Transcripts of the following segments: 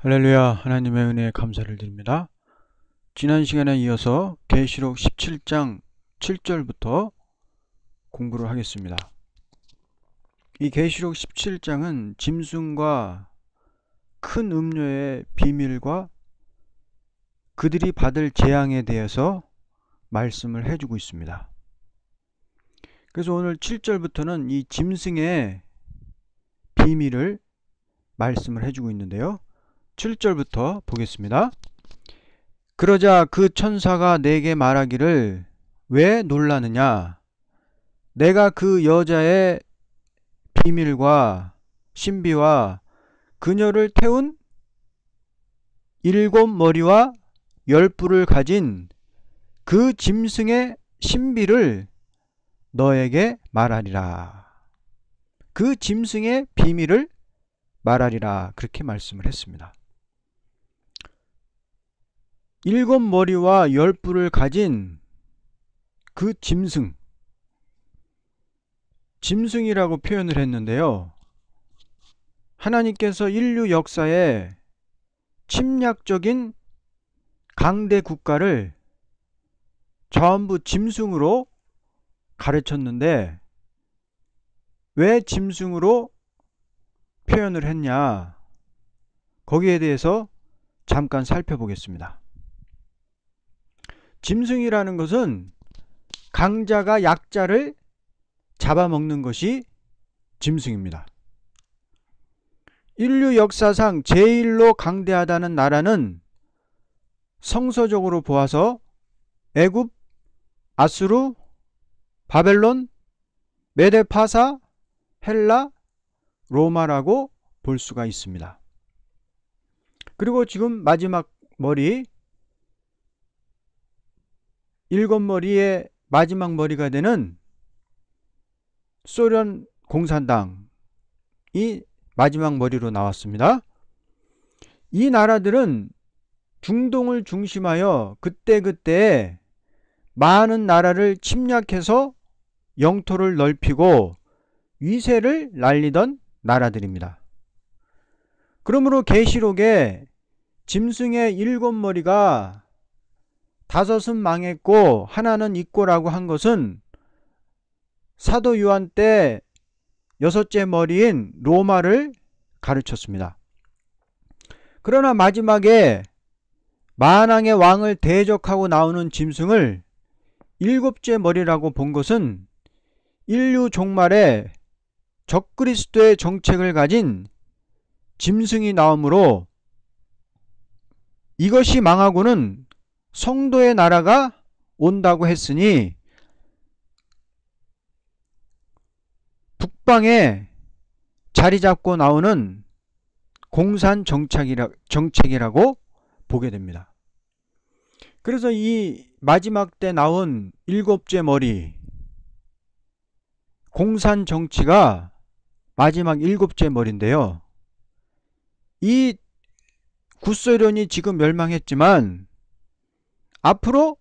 할렐루야. 하나님의 은혜에 감사를 드립니다. 지난 시간에 이어서 계시록 17장 7절부터 공부를 하겠습니다. 이 계시록 17장은 짐승과 큰 음료의 비밀과 그들이 받을 재앙에 대해서 말씀을 해주고 있습니다. 그래서 오늘 7절부터는 이 짐승의 비밀을 말씀을 해주고 있는데요. 7절부터 보겠습니다. 그러자 그 천사가 내게 말하기를 왜 놀라느냐? 내가 그 여자의 비밀과 신비와 그녀를 태운 7 머리와 10뿔을 가진 그 짐승의 신비를 너에게 말하리라. 그 짐승의 비밀을 말하리라. 그렇게 말씀을 했습니다. 7 머리와 10뿔을 가진 그 짐승이라고 표현을 했는데요. 하나님께서 인류 역사에 침략적인 강대 국가를 전부 짐승으로 가르쳤는데 왜 짐승으로 표현을 했냐? 거기에 대해서 잠깐 살펴보겠습니다. 짐승이라는 것은 강자가 약자를 잡아먹는 것이 짐승입니다. 인류 역사상 제일로 강대하다는 나라는 성서적으로 보아서 애굽, 아수르, 바벨론, 메데파사, 헬라, 로마라고 볼 수가 있습니다. 그리고 지금 마지막 머리 7 머리의 마지막 머리가 되는 소련 공산당이 마지막 머리로 나왔습니다. 이 나라들은 중동을 중심하여 그때그때 많은 나라를 침략해서 영토를 넓히고 위세를 날리던 나라들입니다. 그러므로 계시록에 짐승의 7 머리가 5은 망했고 하나는 있고라고 한 것은 사도 요한 때 6째 머리인 로마를 가르쳤습니다. 그러나 마지막에 만왕의 왕을 대적하고 나오는 짐승을 7째 머리라고 본 것은 인류 종말에 적그리스도의 정책을 가진 짐승이 나오므로 이것이 망하고는 성도의 나라가 온다고 했으니 북방에 자리 잡고 나오는 공산 정책이라고 보게 됩니다. 그래서 이 마지막 때 나온 7째 머리 공산 정치가 마지막 7째 머리인데요. 이 구소련이 지금 멸망했지만 앞으로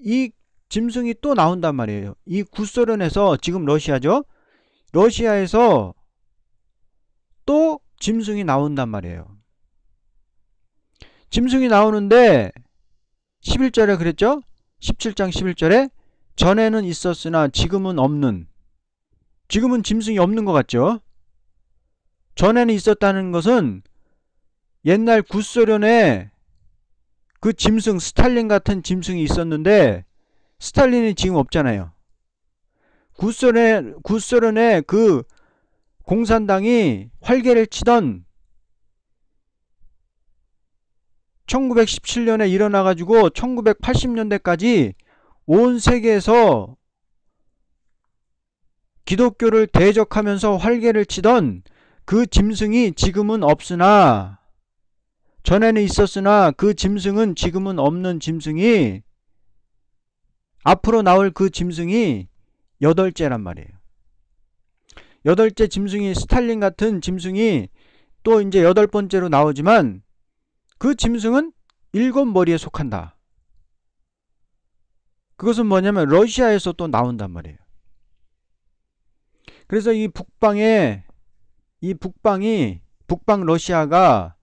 이 짐승이 또 나온단 말이에요. 이 구소련에서 지금 러시아죠. 러시아에서 또 짐승이 나온단 말이에요. 짐승이 나오는데 11절에 그랬죠. 17장 11절에 전에는 있었으나 지금은 없는, 지금은 짐승이 없는 것 같죠. 전에는 있었다는 것은 옛날 구소련에 그 짐승, 스탈린 같은 짐승이 있었는데 스탈린이 지금 없잖아요. 구소련의 그 공산당이 활개를 치던 1917년에 일어나가지고 1980년대까지 온 세계에서 기독교를 대적하면서 활개를 치던 그 짐승이 지금은 없으나, 전에는 있었으나 그 짐승은 지금은 없는 짐승이, 앞으로 나올 그 짐승이 8째란 말이에요. 8째 짐승이 스탈린 같은 짐승이 또 이제 8번째로 나오지만 그 짐승은 7 머리에 속한다. 그것은 뭐냐면 러시아에서 또 나온단 말이에요. 그래서 이 북방 러시아가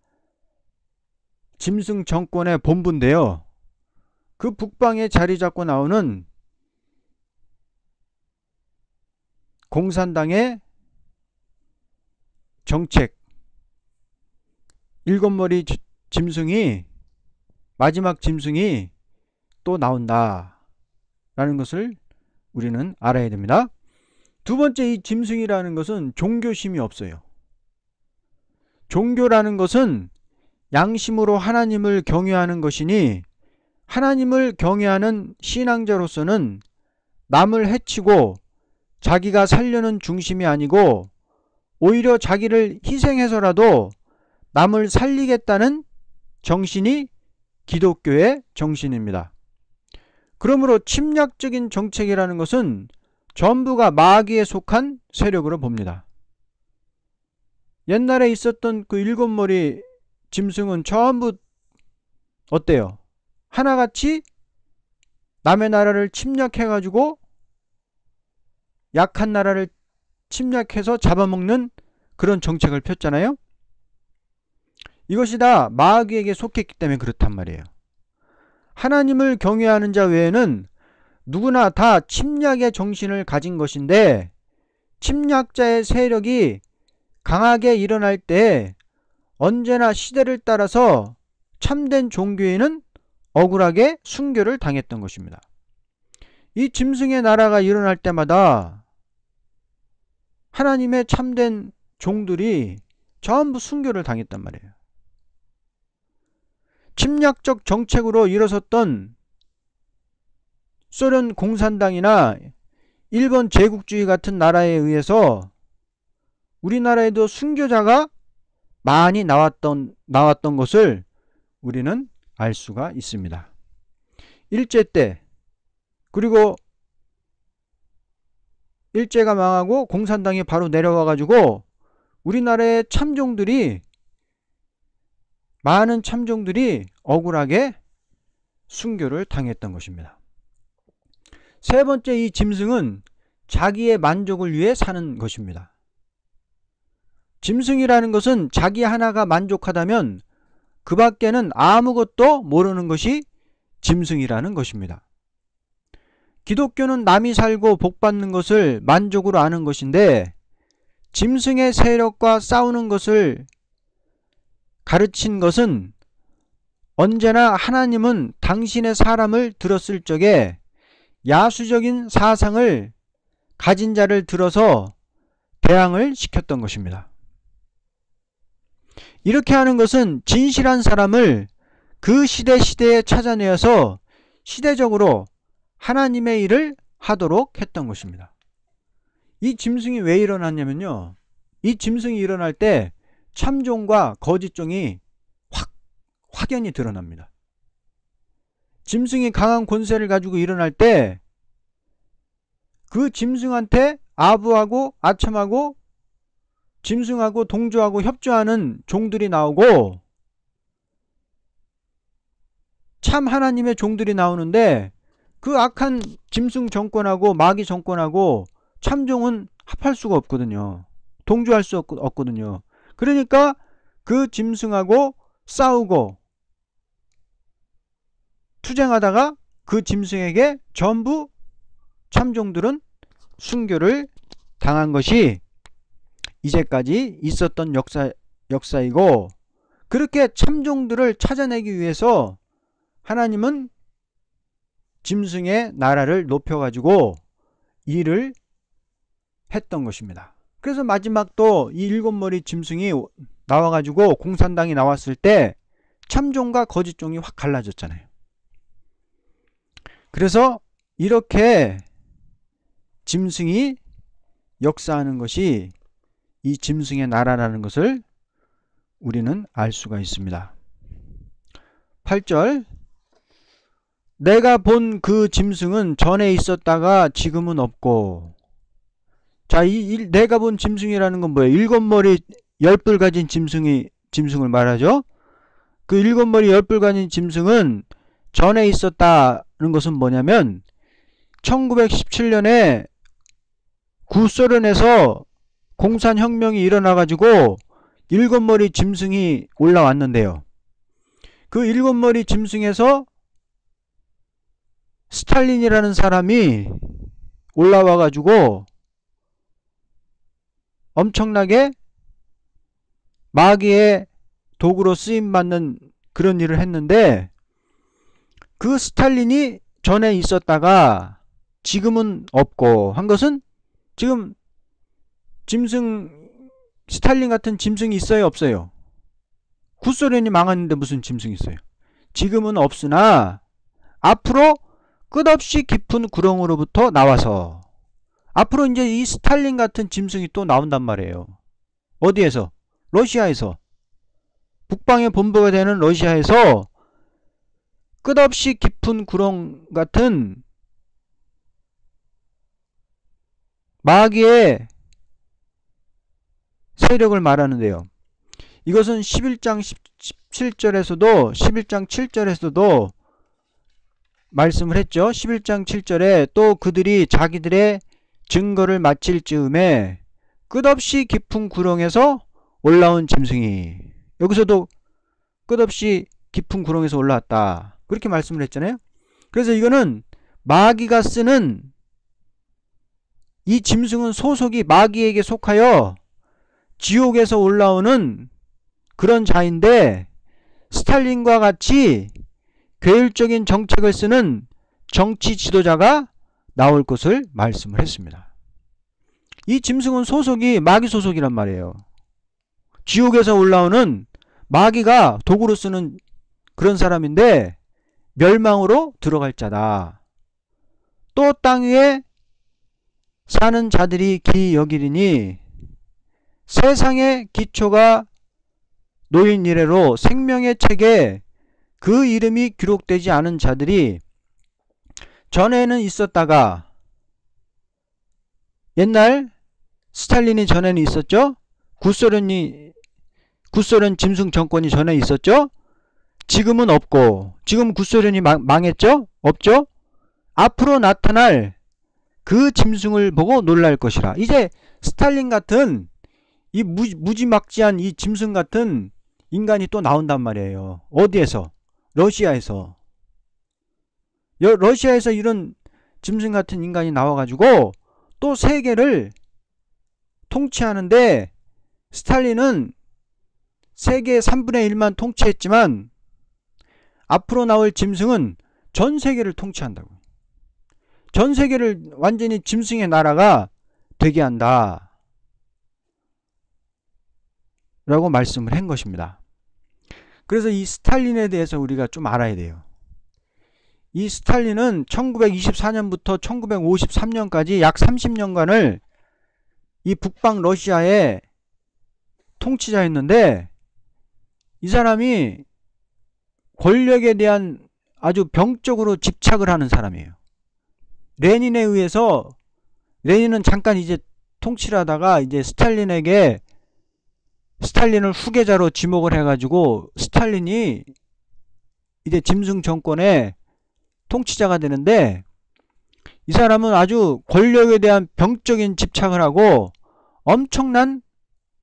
짐승 정권의 본부인데요. 그 북방에 자리 잡고 나오는 공산당의 정책, 일곱 머리 짐승이, 마지막 짐승이 또 나온다 라는 것을 우리는 알아야 됩니다. 두 번째, 이 짐승이라는 것은 종교심이 없어요. 종교라는 것은 양심으로 하나님을 경외하는 것이니, 하나님을 경외하는 신앙자로서는 남을 해치고 자기가 살려는 중심이 아니고 오히려 자기를 희생해서라도 남을 살리겠다는 정신이 기독교의 정신입니다. 그러므로 침략적인 정책이라는 것은 전부가 마귀에 속한 세력으로 봅니다. 옛날에 있었던 그 일곱 머리 짐승은 전부 어때요? 하나같이 남의 나라를 침략해가지고 약한 나라를 침략해서 잡아먹는 그런 정책을 폈잖아요. 이것이 다 마귀에게 속했기 때문에 그렇단 말이에요. 하나님을 경외하는 자 외에는 누구나 다 침략의 정신을 가진 것인데, 침략자의 세력이 강하게 일어날 때 언제나 시대를 따라서 참된 종교인은 억울하게 순교를 당했던 것입니다. 이 짐승의 나라가 일어날 때마다 하나님의 참된 종들이 전부 순교를 당했단 말이에요. 침략적 정책으로 일어섰던 소련 공산당이나 일본 제국주의 같은 나라에 의해서 우리나라에도 순교자가 많이 나왔던 것을 우리는 알 수가 있습니다. 일제 때, 그리고 일제가 망하고 공산당이 바로 내려와가지고 우리나라의 참종들이, 많은 참종들이 억울하게 순교를 당했던 것입니다. 세 번째, 이 짐승은 자기의 만족을 위해 사는 것입니다. 짐승이라는 것은 자기 하나가 만족하다면 그 밖에는 아무것도 모르는 것이 짐승이라는 것입니다. 기독교는 남이 살고 복받는 것을 만족으로 아는 것인데, 짐승의 세력과 싸우는 것을 가르친 것은 언제나 하나님은 당신의 사람을 들었을 적에 야수적인 사상을 가진 자를 들어서 대항을 시켰던 것입니다. 이렇게 하는 것은 진실한 사람을 그 시대에 찾아내어서 시대적으로 하나님의 일을 하도록 했던 것입니다. 이 짐승이 왜 일어났냐면요, 이 짐승이 일어날 때 참종과 거짓종이 확연히 드러납니다. 짐승이 강한 권세를 가지고 일어날 때 그 짐승한테 아부하고 아첨하고 짐승하고 동조하고 협조하는 종들이 나오고 참 하나님의 종들이 나오는데, 그 악한 짐승 정권하고 마귀 정권하고 참종은 합할 수가 없거든요. 동조할 수 없거든요. 그러니까 그 짐승하고 싸우고 투쟁하다가 그 짐승에게 전부 참종들은 순교를 당한 것이 이제까지 있었던 역사이고, 그렇게 참종들을 찾아내기 위해서 하나님은 짐승의 나라를 높여가지고 일을 했던 것입니다. 그래서 마지막 또 이 일곱 머리 짐승이 나와가지고 공산당이 나왔을 때 참종과 거짓종이 확 갈라졌잖아요. 그래서 이렇게 짐승이 역사하는 것이 이 짐승의 나라라는 것을 우리는 알 수가 있습니다. 8절, 내가 본 그 짐승은 전에 있었다가 지금은 없고. 자, 내가 본 짐승이라는 건 뭐예요? 일곱 머리 열뿔 가진 짐승을 말하죠. 그 일곱 머리 열뿔 가진 짐승은 전에 있었다는 것은 뭐냐면 1917년에 구소련에서 공산혁명이 일어나가지고 일곱 머리 짐승이 올라왔는데요. 그 일곱 머리 짐승에서 스탈린이라는 사람이 올라와 가지고 엄청나게 마귀의 도구로 쓰임받는 그런 일을 했는데, 그 스탈린이 전에 있었다가 지금은 없고 한 것은, 지금 짐승, 스탈린 같은 짐승이 있어요, 없어요? 구소련이 망했는데 무슨 짐승이 있어요? 지금은 없으나 앞으로 끝없이 깊은 구렁으로부터 나와서, 앞으로 이제 이 스탈린 같은 짐승이 또 나온단 말이에요. 어디에서? 러시아에서. 북방의 본부가 되는 러시아에서 끝없이 깊은 구렁 같은 마귀의 세력을 말하는데요. 이것은 11장 17절에서도 11장 7절에서도 말씀을 했죠. 11장 7절에 또 그들이 자기들의 증거를 마칠 즈음에 끝없이 깊은 구렁에서 올라온 짐승이, 여기서도 끝없이 깊은 구렁에서 올라왔다, 그렇게 말씀을 했잖아요. 그래서 이거는 마귀가 쓰는, 이 짐승은 소속이 마귀에게 속하여 지옥에서 올라오는 그런 자인데, 스탈린과 같이 괴율적인 정책을 쓰는 정치 지도자가 나올 것을 말씀을 했습니다. 이 짐승은 소속이 마귀 소속이란 말이에요. 지옥에서 올라오는 마귀가 도구로 쓰는 그런 사람인데 멸망으로 들어갈 자다. 또 땅 위에 사는 자들이 기 여기리니 세상의 기초가 놓인 이래로 생명의 책에 그 이름이 기록되지 않은 자들이 전에는 있었다가, 옛날 스탈린이 전에는 있었죠. 구소련 짐승 정권이 전에 있었죠. 지금은 없고, 지금 구소련이 망했죠. 없죠. 앞으로 나타날 그 짐승을 보고 놀랄 것이라. 이제 스탈린 같은 이 무지막지한 이 짐승 같은 인간이 또 나온단 말이에요. 어디에서? 러시아에서. 러시아에서 이런 짐승 같은 인간이 나와가지고 또 세계를 통치하는데, 스탈린은 세계 3분의 1만 통치했지만 앞으로 나올 짐승은 전 세계를 통치한다고. 전 세계를 완전히 짐승의 나라가 되게 한다 라고 말씀을 한 것입니다. 그래서 이 스탈린에 대해서 우리가 좀 알아야 돼요. 이 스탈린은 1924년부터 1953년까지 약 30년간을 이 북방 러시아의 통치자였는데, 이 사람이 권력에 대한 아주 병적으로 집착을 하는 사람이에요. 레닌에 의해서, 레닌은 잠깐 이제 통치를 하다가 이제 스탈린을 후계자로 지목을 해가지고 스탈린이 이제 짐승 정권의 통치자가 되는데, 이 사람은 아주 권력에 대한 병적인 집착을 하고 엄청난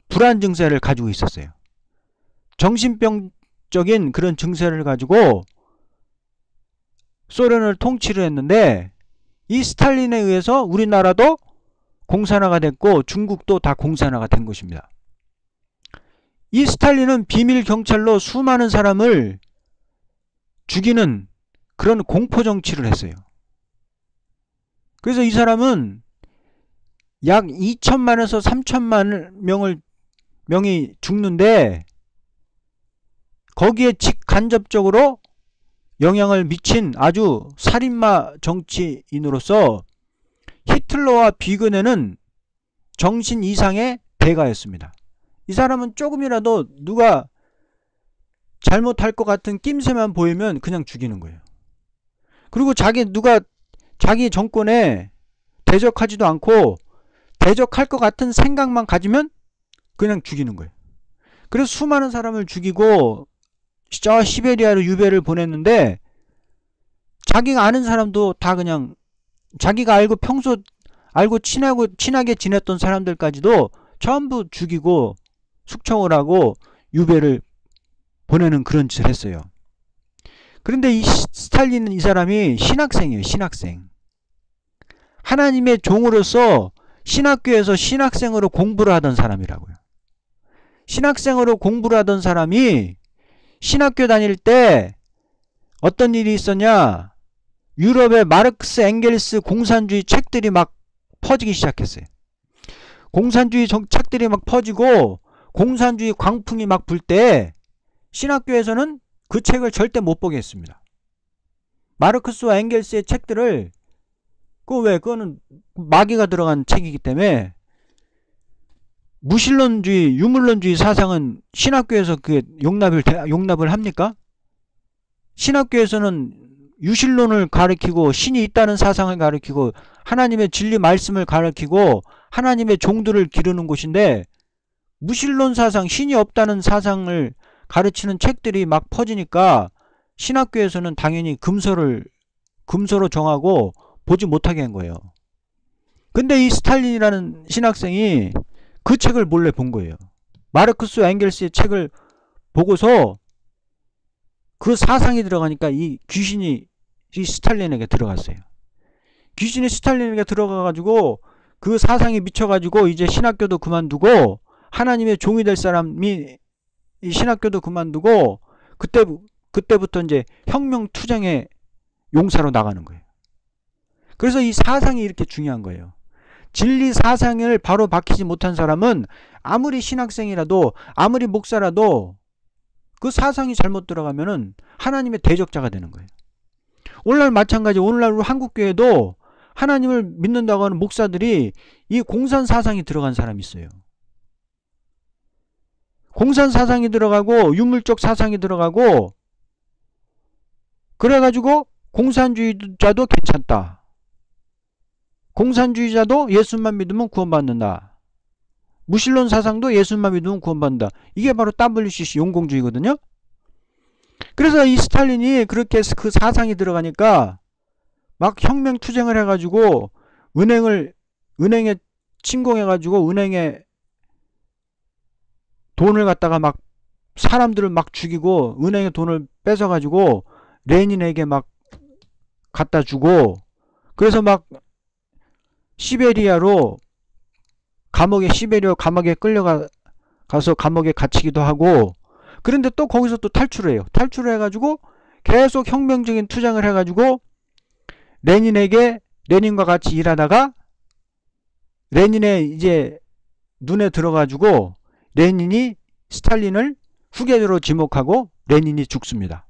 불안 증세를 가지고 있었어요. 정신병적인 그런 증세를 가지고 소련을 통치를 했는데, 이 스탈린에 의해서 우리나라도 공산화가 됐고 중국도 다 공산화가 된 것입니다. 이 스탈린은 비밀 경찰로 수많은 사람을 죽이는 그런 공포 정치를 했어요. 그래서 이 사람은 약 2천만에서 3천만 명이 죽는데, 거기에 직간접적으로 영향을 미친 아주 살인마 정치인으로서 히틀러와 비근해는 정신 이상의 대가였습니다. 이 사람은 조금이라도 누가 잘못할 것 같은 낌새만 보이면 그냥 죽이는 거예요. 그리고 누가 자기 정권에 대적하지도 않고 대적할 것 같은 생각만 가지면 그냥 죽이는 거예요. 그래서 수많은 사람을 죽이고 저 시베리아로 유배를 보냈는데, 자기가 아는 사람도 다 그냥, 자기가 알고 친하게 지냈던 사람들까지도 전부 죽이고 숙청을 하고 유배를 보내는 그런 짓을 했어요. 그런데 이 스탈린은 이 사람이 신학생이에요. 신학생. 하나님의 종으로서 신학교에서 신학생으로 공부를 하던 사람이라고요. 신학생으로 공부를 하던 사람이 신학교 다닐 때 어떤 일이 있었냐? 유럽의 마르크스 엥겔스 공산주의 책들이 막 퍼지기 시작했어요. 공산주의 책들이 막 퍼지고 공산주의 광풍이 막 불 때 신학교에서는 그 책을 절대 못 보게 했습니다. 마르크스와 엥겔스의 책들을 그거는 마귀가 들어간 책이기 때문에 무신론주의, 유물론주의 사상은 신학교에서 그게 용납을 합니까? 신학교에서는 유신론을 가르치고 신이 있다는 사상을 가르치고 하나님의 진리 말씀을 가르치고 하나님의 종들을 기르는 곳인데 무신론 사상, 신이 없다는 사상을 가르치는 책들이 막 퍼지니까 신학교에서는 당연히 금서로 정하고 보지 못하게 한 거예요. 근데 이 스탈린이라는 신학생이 그 책을 몰래 본 거예요. 마르크스 엥겔스의 책을 보고서 그 사상이 들어가니까 이 귀신이 이 스탈린에게 들어갔어요. 귀신이 스탈린에게 들어가가지고 그 사상이 미쳐가지고 이제 신학교도 그만두고 하나님의 종이 될 사람이 이 신학교도 그만두고 그때부터 이제 혁명투쟁의 용사로 나가는 거예요. 그래서 이 사상이 이렇게 중요한 거예요. 진리 사상을 바로 박히지 못한 사람은 아무리 신학생이라도 아무리 목사라도 그 사상이 잘못 들어가면은 하나님의 대적자가 되는 거예요. 오늘날 마찬가지. 오늘날 한국교회도 하나님을 믿는다고 하는 목사들이 이 공산 사상이 들어간 사람이 있어요. 공산 사상이 들어가고 유물적 사상이 들어가고 그래가지고 공산주의자도 괜찮다. 공산주의자도 예수만 믿으면 구원받는다. 무신론 사상도 예수만 믿으면 구원받는다. 이게 바로 WCC 용공주의거든요. 그래서 이 스탈린이 그렇게 그 사상이 들어가니까 막 혁명투쟁을 해가지고 은행에 침공해가지고 은행에 돈을 갖다가 막 사람들을 막 죽이고 은행에 돈을 뺏어가지고 레닌에게 막 갖다 주고 그래서 막 시베리아로 시베리아 감옥에 끌려가서 감옥에 갇히기도 하고 그런데 또 거기서 또 탈출을 해요. 탈출을 해가지고 계속 혁명적인 투쟁을 해가지고 레닌과 같이 일하다가 레닌의 이제 눈에 들어가지고 레닌이 스탈린을 후계자로 지목하고 레닌이 죽습니다.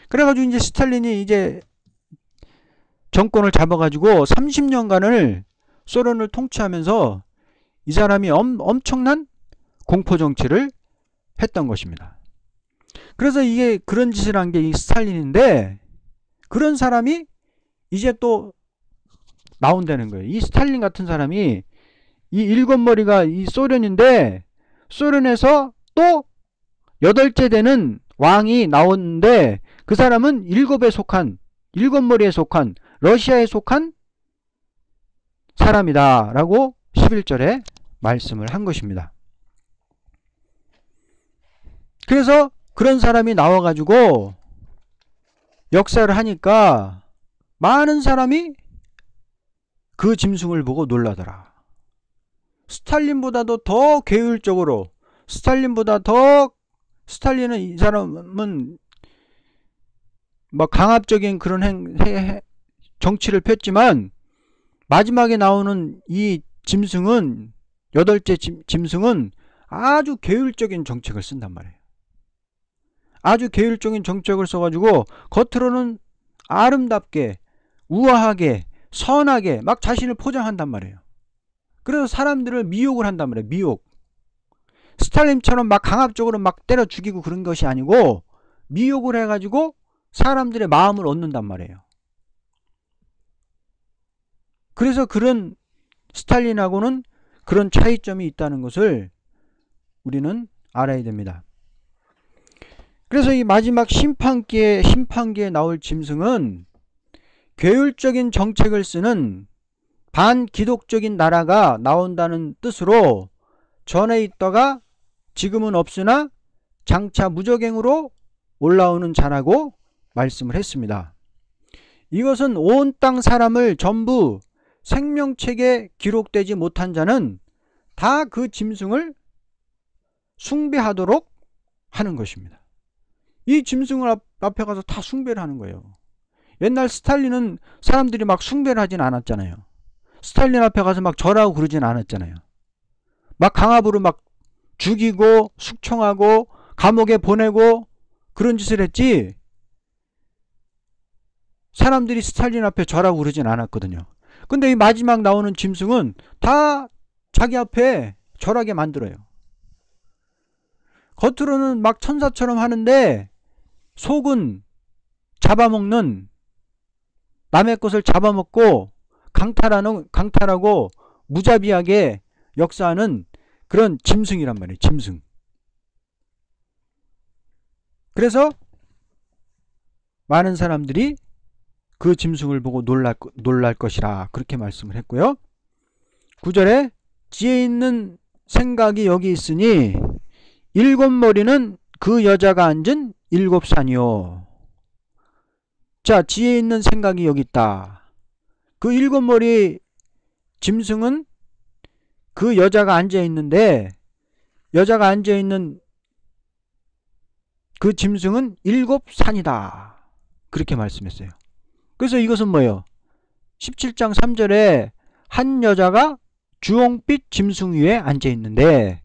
그래가지고 이제 스탈린이 이제 정권을 잡아가지고 30년간을 소련을 통치하면서 이 사람이 엄청난 공포정치를 했던 것입니다. 그래서 이게 그런 짓을 한 게 이 스탈린인데 그런 사람이 이제 또 나온다는 거예요. 이 스탈린 같은 사람이 이 일곱 머리가 이 소련인데 소련에서 또 8째 되는 왕이 나오는데 그 사람은 일곱 머리에 속한 러시아에 속한 사람이다 라고 11절에 말씀을 한 것입니다. 그래서 그런 사람이 나와가지고 역사를 하니까 많은 사람이 그 짐승을 보고 놀라더라. 스탈린보다도 더 계율적으로 스탈린은 이 사람은 막 강압적인 그런 정치를 폈지만 마지막에 나오는 이 짐승은 8째 짐승은 아주 계율적인 정책을 쓴단 말이에요. 아주 계율적인 정책을 써가지고 겉으로는 아름답게 우아하게 선하게 막 자신을 포장한단 말이에요. 그래서 사람들을 미혹을 한단 말이에요. 미혹. 스탈린처럼 막 강압적으로 막 때려 죽이고 그런 것이 아니고 미혹을 해가지고 사람들의 마음을 얻는단 말이에요. 그래서 그런 스탈린하고는 그런 차이점이 있다는 것을 우리는 알아야 됩니다. 그래서 이 마지막 심판기에 나올 짐승은 계율적인 정책을 쓰는 반기독적인 나라가 나온다는 뜻으로 전에 있다가 지금은 없으나 장차 무적행으로 올라오는 자라고 말씀을 했습니다. 이것은 온 땅 사람을 전부 생명책에 기록되지 못한 자는 다 그 짐승을 숭배하도록 하는 것입니다. 이 짐승을 앞에 가서 다 숭배를 하는 거예요. 옛날 스탈린은 사람들이 막 숭배를 하진 않았잖아요. 스탈린 앞에 가서 막 절하고 그러진 않았잖아요. 막 강압으로 막 죽이고 숙청하고 감옥에 보내고 그런 짓을 했지, 사람들이 스탈린 앞에 절하고 그러진 않았거든요. 근데 이 마지막 나오는 짐승은 다 자기 앞에 절하게 만들어요. 겉으로는 막 천사처럼 하는데 속은 잡아먹는, 남의 것을 잡아먹고 강탈하고 무자비하게 역사하는 그런 짐승이란 말이에요. 짐승. 그래서 많은 사람들이 그 짐승을 보고 놀랄 것이라 그렇게 말씀을 했고요. 9절에 지혜 있는 생각이 여기 있으니 일곱 머리는 그 여자가 앉은 일곱 산이요. 자, 지혜 있는 생각이 여기 있다. 그 일곱 머리 짐승은 그 여자가 앉아 있는데, 여자가 앉아 있는 그 짐승은 일곱 산이다. 그렇게 말씀했어요. 그래서 이것은 뭐예요? 17장 3절에 한 여자가 주홍빛 짐승 위에 앉아 있는데,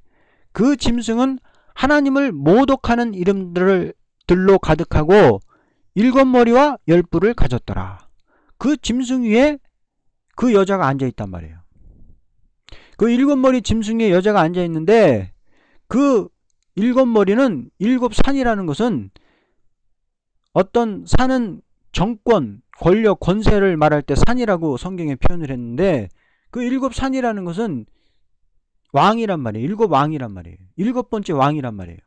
그 짐승은 하나님을 모독하는 이름들로 가득하고 일곱 머리와 열 뿔을 가졌더라. 그 짐승 위에 그 여자가 앉아 있단 말이에요. 그 일곱 머리 짐승 위에 여자가 앉아 있는데, 그 일곱 머리는 일곱 산이라는 것은 어떤 산은 정권, 권력, 권세를 말할 때 산이라고 성경에 표현을 했는데, 그 일곱 산이라는 것은 왕이란 말이에요. 일곱 왕이란 말이에요. 일곱 번째 왕이란 말이에요.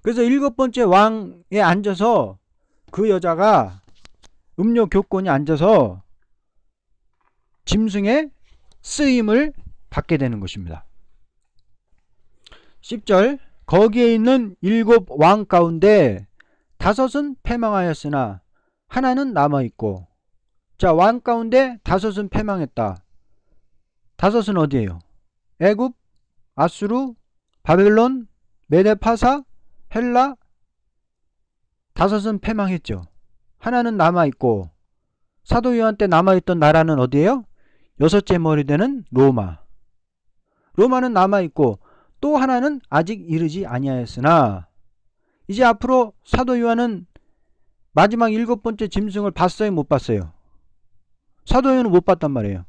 그래서 일곱 번째 왕에 앉아서 그 여자가 음료 교권이 앉아서 짐승의 쓰임을 받게 되는 것입니다. 10절, 거기에 있는 일곱 왕 가운데 다섯은 패망하였으나 하나는 남아있고. 자, 왕 가운데 다섯은 패망했다. 다섯은 어디예요? 애굽, 아수르, 바벨론, 메데파사, 헬라. 다섯은 패망했죠. 하나는 남아있고. 사도 요한 때 남아있던 나라는 어디예요? 여섯째 머리 되는 로마. 로마는 남아있고, 또 하나는 아직 이르지 아니하였으나. 이제 앞으로 사도 요한은 마지막 일곱 번째 짐승을 봤어요, 못 봤어요? 사도 요한은 못 봤단 말이에요.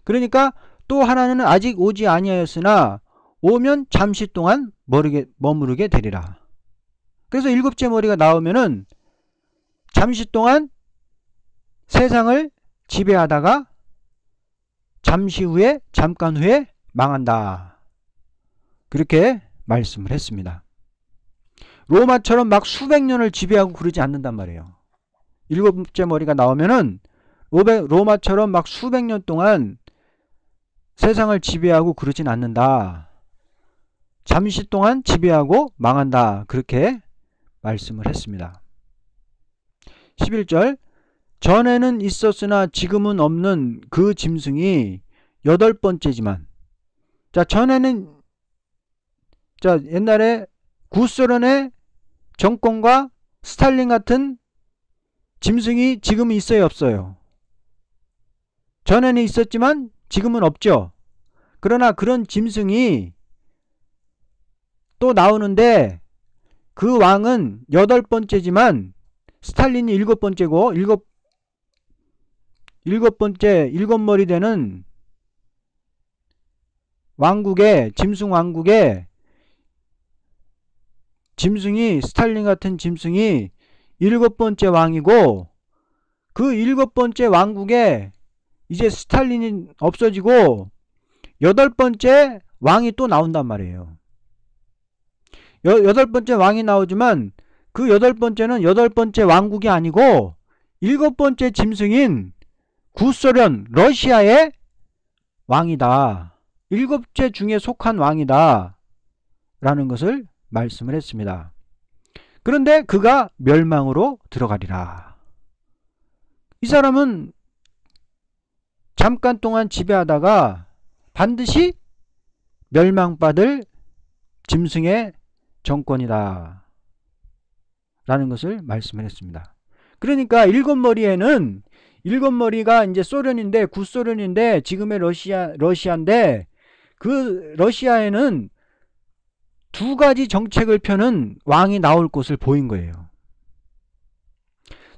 그러니까 또 하나는 아직 오지 아니하였으나 오면 잠시 동안 머무르게 되리라. 그래서 일곱째 머리가 나오면은 잠시 동안 세상을 지배하다가 잠깐 후에 망한다. 그렇게 말씀을 했습니다. 로마처럼 막 수백 년을 지배하고 그러지 않는단 말이에요. 일곱째 머리가 나오면은 로마처럼 막 수백 년 동안 세상을 지배하고 그러진 않는다. 잠시 동안 지배하고 망한다. 그렇게 말씀을 했습니다. 11절, 전에는 있었으나 지금은 없는 그 짐승이 여덟 번째지만. 자, 전에는, 자, 옛날에 구소련의 정권과 스탈린 같은 짐승이 지금은 있어요, 없어요? 전에는 있었지만 지금은 없죠. 그러나 그런 짐승이 또 나오는데, 그 왕은 여덟 번째지만 스탈린이 일곱 번째고, 일곱 머리 되는 왕국의, 짐승 왕국의 짐승이, 스탈린 같은 짐승이 일곱 번째 왕이고, 그 일곱 번째 왕국에 이제 스탈린이 없어지고 여덟 번째 왕이 또 나온단 말이에요. 여덟 번째 왕이 나오지만 그 여덟 번째는 여덟 번째 왕국이 아니고 일곱 번째 짐승인 구소련, 러시아의 왕이다. 일곱째 중에 속한 왕이다. 라는 것을 말씀을 했습니다. 그런데 그가 멸망으로 들어가리라. 이 사람은 잠깐 동안 지배하다가 반드시 멸망받을 짐승의 정권이다 라는 것을 말씀을 했습니다. 그러니까 일곱 머리가 이제 소련인데, 구소련인데 지금의 러시아인데, 그 러시아에는 두 가지 정책을 펴는 왕이 나올 것을 보인 거예요.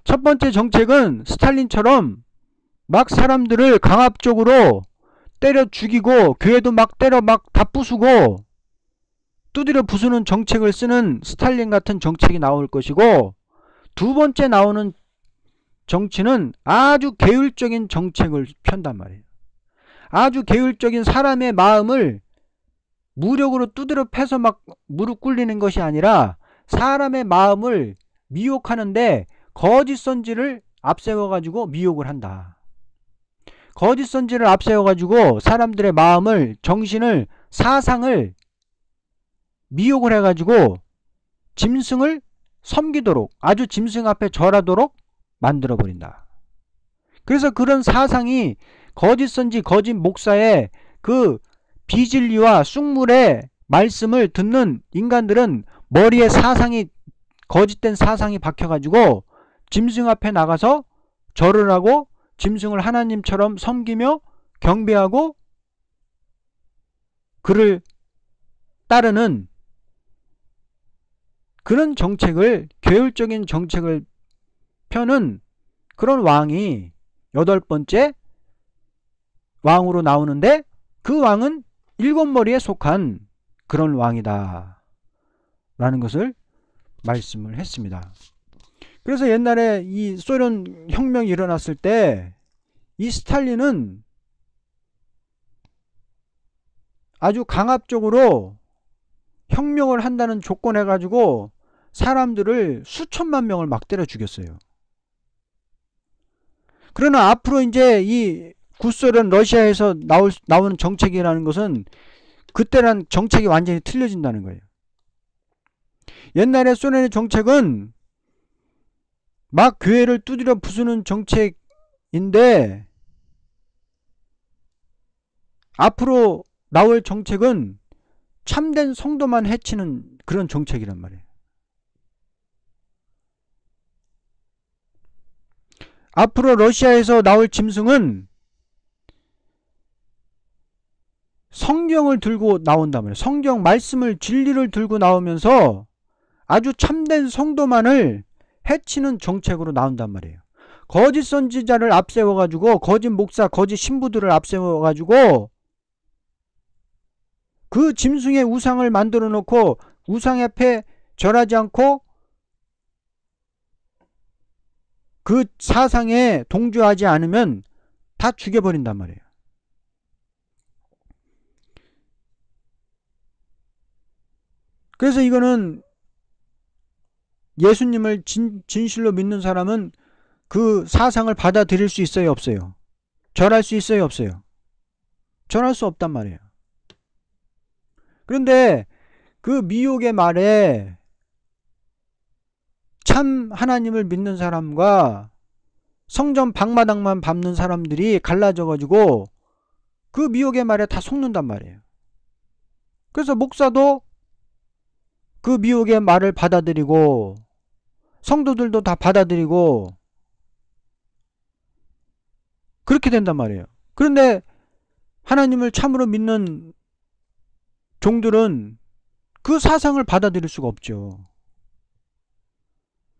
첫 번째 정책은 스탈린처럼 막 사람들을 강압적으로 때려 죽이고 교회도 막 때려 막 다 부수고 두드려 부수는 정책을 쓰는 스탈린 같은 정책이 나올 것이고, 두 번째 나오는 정치는 아주 계율적인 정책을 편단 말이에요. 아주 계율적인, 사람의 마음을 무력으로 두드려 패서 막 무릎 꿇리는 것이 아니라 사람의 마음을 미혹하는데 거짓 선지를 앞세워가지고 미혹을 한다. 거짓 선지를 앞세워가지고 사람들의 마음을, 정신을, 사상을 미혹을 해가지고 짐승을 섬기도록, 아주 짐승 앞에 절하도록 만들어버린다. 그래서 그런 사상이 거짓 선지, 거짓 목사의 그 비진리와 쑥물의 말씀을 듣는 인간들은 머리에 사상이, 거짓된 사상이 박혀가지고 짐승 앞에 나가서 절을 하고 짐승을 하나님처럼 섬기며 경배하고 그를 따르는 그런 정책을, 계율적인 정책을 펴는 그런 왕이 여덟 번째 왕으로 나오는데, 그 왕은 일곱 머리에 속한 그런 왕이다 라는 것을 말씀을 했습니다. 그래서 옛날에 이 소련 혁명이 일어났을 때 이 스탈린은 아주 강압적으로 혁명을 한다는 조건 해가지고 사람들을 수천만 명을 막 때려 죽였어요. 그러나 앞으로 이제 이 구소련 러시아에서 나오는 정책이라는 것은 그때랑 정책이 완전히 틀려진다는 거예요. 옛날에 소련의 정책은 막 교회를 두드려 부수는 정책인데, 앞으로 나올 정책은 참된 성도만 해치는 그런 정책이란 말이에요. 앞으로 러시아에서 나올 짐승은 성경을 들고 나온단 말이에요. 성경 말씀을, 진리를 들고 나오면서 아주 참된 성도만을 해치는 정책으로 나온단 말이에요. 거짓 선지자를 앞세워가지고, 거짓 목사, 거짓 신부들을 앞세워가지고 그 짐승의 우상을 만들어 놓고 우상 앞에 절하지 않고 그 사상에 동조하지 않으면 다 죽여버린단 말이에요. 그래서 이거는 예수님을 진실로 믿는 사람은 그 사상을 받아들일 수 있어요, 없어요? 절할 수 있어요, 없어요? 절할 수 없단 말이에요. 그런데 그 미혹의 말에 참 하나님을 믿는 사람과 성전 방마당만 밟는 사람들이 갈라져가지고 그 미혹의 말에 다 속는단 말이에요. 그래서 목사도 그 미혹의 말을 받아들이고 성도들도 다 받아들이고 그렇게 된단 말이에요. 그런데 하나님을 참으로 믿는 종들은 그 사상을 받아들일 수가 없죠.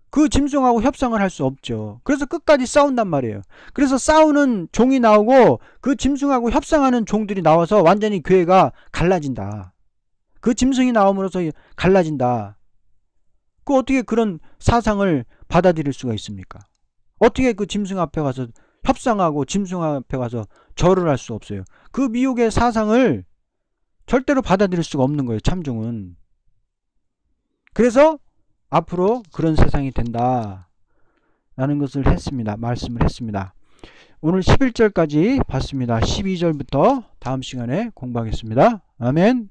그 짐승하고 협상을 할 수 없죠. 그래서 끝까지 싸운단 말이에요. 그래서 싸우는 종이 나오고 그 짐승하고 협상하는 종들이 나와서 완전히 교회가 갈라진다. 그 짐승이 나옴으로써 갈라진다. 그 어떻게 그런 사상을 받아들일 수가 있습니까? 어떻게 그 짐승 앞에 가서 협상하고 짐승 앞에 가서 절을 할 수 없어요. 그 미혹의 사상을 절대로 받아들일 수가 없는 거예요, 참종은. 그래서 앞으로 그런 세상이 된다 라는 것을 했습니다. 말씀을 했습니다. 오늘 11절까지 봤습니다. 12절부터 다음 시간에 공부하겠습니다. 아멘.